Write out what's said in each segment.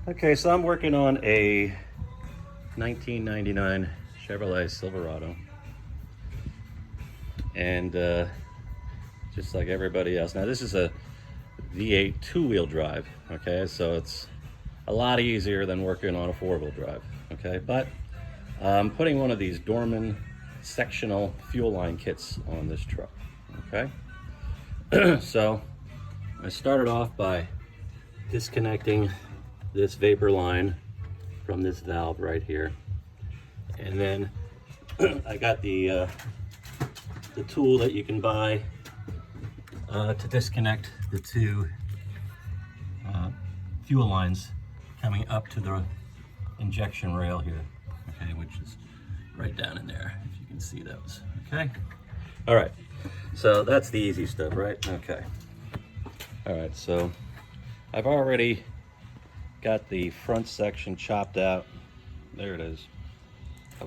Okay, so I'm working on a 1999 Chevrolet Silverado, and just like everybody else. Now this is a V8 two-wheel drive, okay? So it's a lot easier than working on a four-wheel drive, okay? But I'm putting one of these Dorman sectional fuel line kits on this truck, okay? So I started off by disconnecting this vapor line from this valve right here, and then I got the tool that you can buy to disconnect the two fuel lines coming up to the injection rail here, okay, which is right down in there, if you can see those, okay? All right, so that's the easy stuff, right? Okay. All right, so I've already got the front section chopped out. There it is. I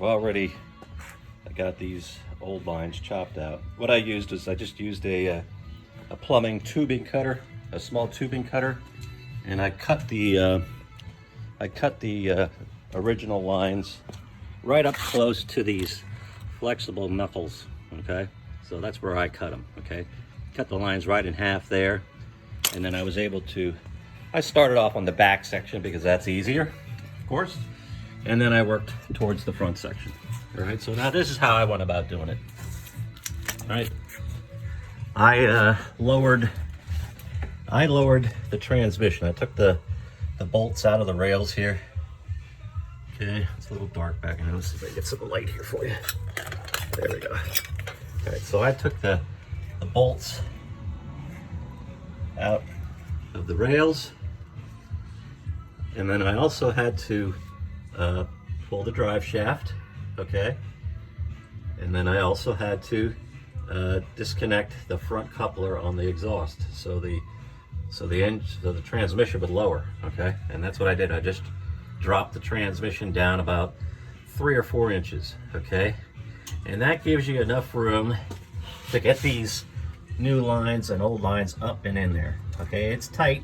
got these old lines chopped out. What I used is I just used a plumbing tubing cutter, a small tubing cutter, and I cut the original lines right up close to these flexible knuckles, okay? So that's where I cut them, okay? Cut the lines right in half there, and then I was able to, I started off on the back section because that's easier, of course, and then I worked towards the front section, all right? So now this is how I went about doing it, all right? I lowered the transmission. I took the bolts out of the rails here. Okay, it's a little dark back here. Let's see if I can get some light here for you. There we go. All right, so I took the bolts out of the rails, and then I also had to pull the drive shaft, okay? And then I also had to disconnect the front coupler on the exhaust, so the transmission would lower, okay? And that's what I did. I just dropped the transmission down about 3 or 4 inches, okay? And that gives you enough room to get these new lines and old lines up and in there, okay? It's tight,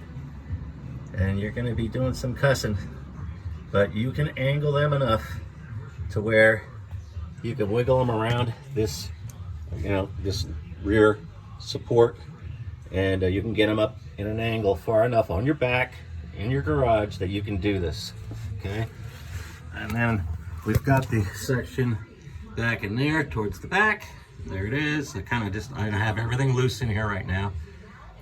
and you're gonna be doing some cussing, but you can angle them enough to where you can wiggle them around this, you know, this rear support, and you can get them up in an angle far enough on your back in your garage that you can do this, okay? And then we've got the section back in there towards the back. There it is. I have everything loose in here right now,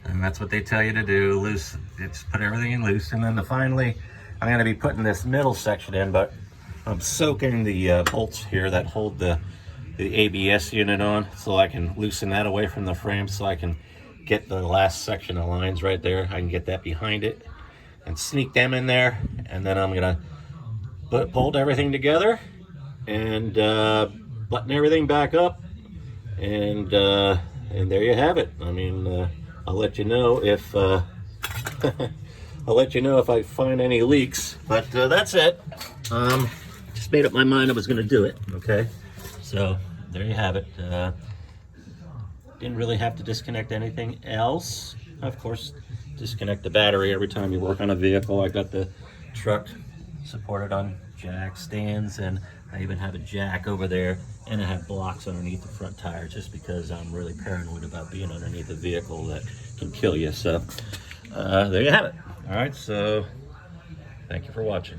and that's what they tell you to do, loose. It's put everything in loose, and then finally I'm going to be putting this middle section in, but I'm soaking the bolts here that hold the ABS unit on, so I can loosen that away from the frame, so I can get the last section of lines right there. I can get that behind it and sneak them in there, and then I'm gonna bolt everything together and button everything back up, and there you have it. I mean, I'll let you know if I'll let you know if I find any leaks, but that's it. Just made up my mind I was gonna do it, okay? So there you have it. Didn't really have to disconnect anything else. Of course, disconnect the battery every time you work on a vehicle. I got the truck supported on jack stands, and I even have a jack over there, and I have blocks underneath the front tire, just because I'm really paranoid about being underneath a vehicle that can kill you. So there you have it. All right, so thank you for watching.